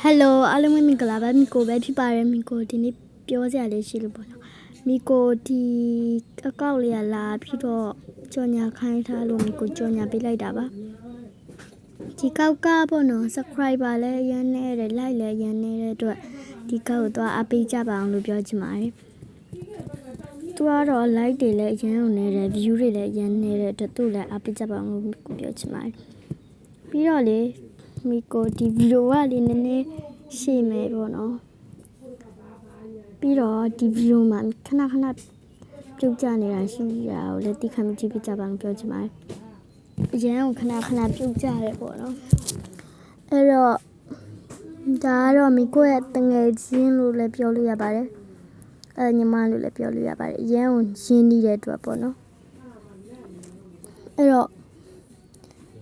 Hello အားလုံးပဲမင်္ဂလာပါမီကိုပဲဖြစ်ပါတယ်မီကိုဒီနေ့ပြောစရာလေးရှိလို့ပေါ့နော်မီကိုဒီအကောက်လေးကလာပြီးတော့ကြော်ညာခိုင်းထားလို့မီကိုကြော်ညာပေးလိုက်တာပါဒီကောက်ကပေါ့နော် subscriber လည်းရမ်းနေတယ် like လည်းရမ်းနေတဲ့အတွက်ဒီကောက်ကိုတော့အပေးကြပါအောင်လို့ပြောချင်ပါတယ်သူကတော့ like တွေလည်းရမ်းနေတယ် view တွေလည်းရမ်းနေတဲ့အတွက်သူ့လည်းအပေးကြပါအောင်လို့ကိုပြောချင်ပါတယ်ပြီးတော့လေမီကိုဒီဗီဒီယိုကလေးနည်းနည်းရှေ့မယ်ပေါ့နော်ပြီးတော့ဒီဗီဒီယိုမှာခဏပြုတ်ကျနေတာရှိတာကိုလည်းသိခံကြည့်ပြကြပါလို့ပြောချင်ပါတယ်အရင်ကခဏပြုတ်ကျတယ်ပေါ့နော်အဲ့တော့ဒါကတော့မီကိုရဲ့တငယ်ချင်းလို့လည်းပြောလို့ရပါတယ်ညီမလို့လည်းပြောလို့ရပါတယ်အရင်ကရင်းနှီးတဲ့အတွက်ပေါ့နော်အဲ့တော့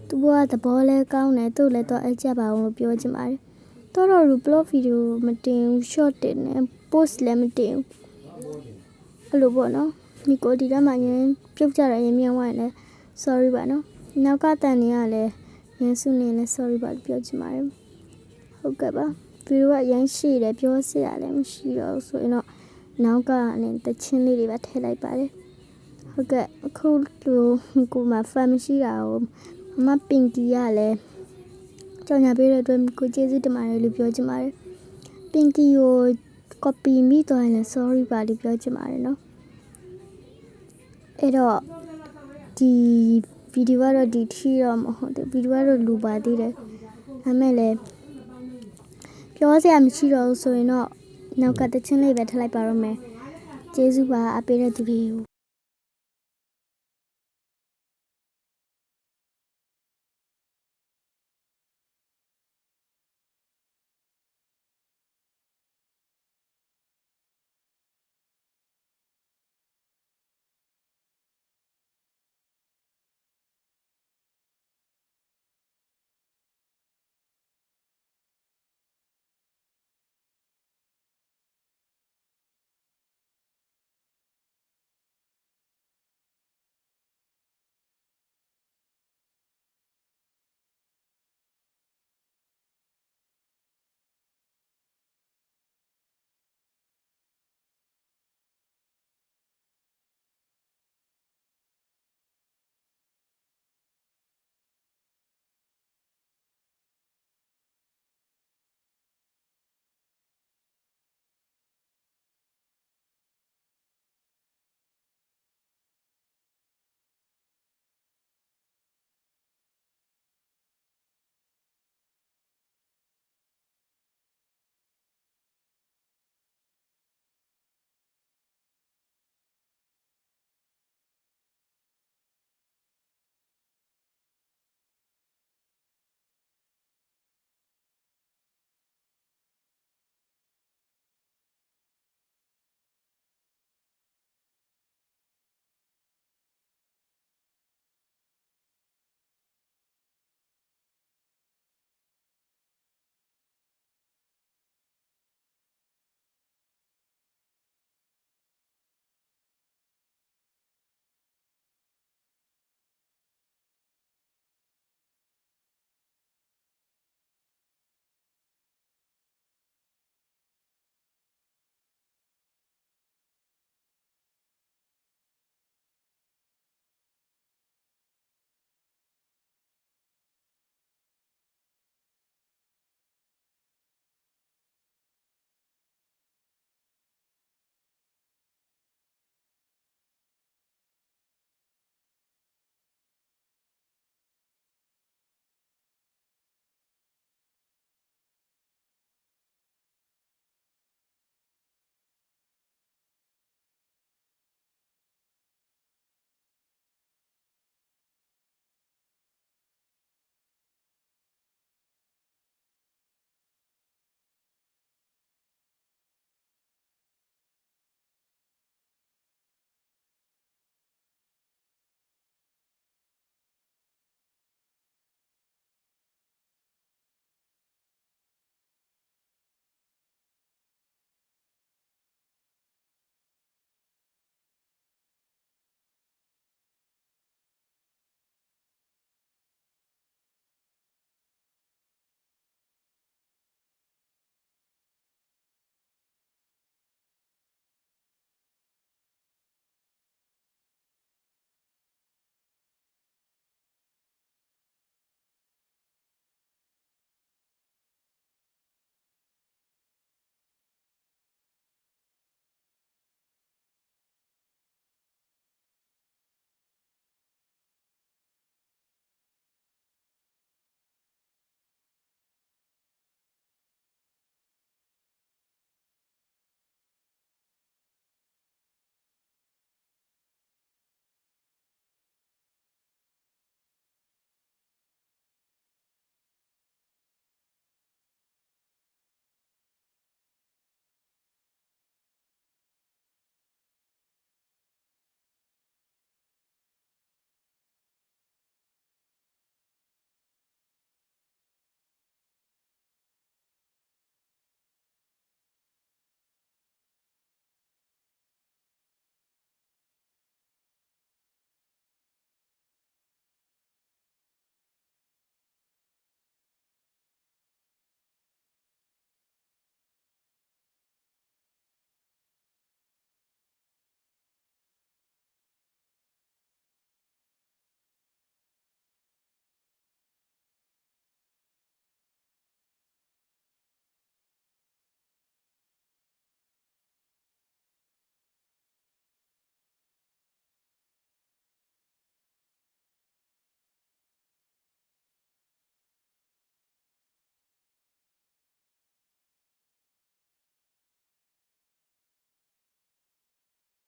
သူကသဘောလဲကောင်းတယ်သူ့လည်းတော့အကြပါအောင်လို့ပြောချင်ပါတယ်တော်တော် blog video မတင်ဘူး short တင်တယ် post လည်းမတင်ဘူးအဲ့လိုပေါ့နော်မီကိုဒီတော့မှရင်းပြုတ်ကြတယ်ရင်းမြောင်းသွားတယ် sorry ပါနော်နောက်ကတန်နေရလဲရင်းစုနေလဲ sorry ပါပြောချင်ပါတယ်ဟုတ်ကဲ့ပါဗီဒီယိုကရမ်းရှိတယ်ပြောစရာလည်းမရှိတော့ဘူးဆိုရင်တော့နောက်ကနေတချင်းလေးတွေပဲထည့်လိုက်ပါတယ်ဟုတ်ကဲ့အခုလိုမီကိုမှာ fan မရှိတာကိုမပင်ကီကလည်းကြော်ညာပေးတဲ့အတွက်ကိုကျေးဇူးတင်ပါတယ်လို့ပြောချင်ပါတယ်ပင်ကီကို copy မိသွားရင်လည်း sorry ပါလို့ပြောချင်ပါတယ်နော်အဲ့တော့ဒီဗီဒီယိုကတော့ဒီထီတော့မဟုတ်ဘူးဗီဒီယိုကတော့လူပါသေးတယ်ဒါမဲ့လည်းပြောစရာမရှိတော့ဘူးဆိုရင်တော့နောက်ကတချင်းလေးပဲထည့်လိုက်ပါတော့မယ်ကျေးဇူးပါအပေးတဲ့သူတွေကို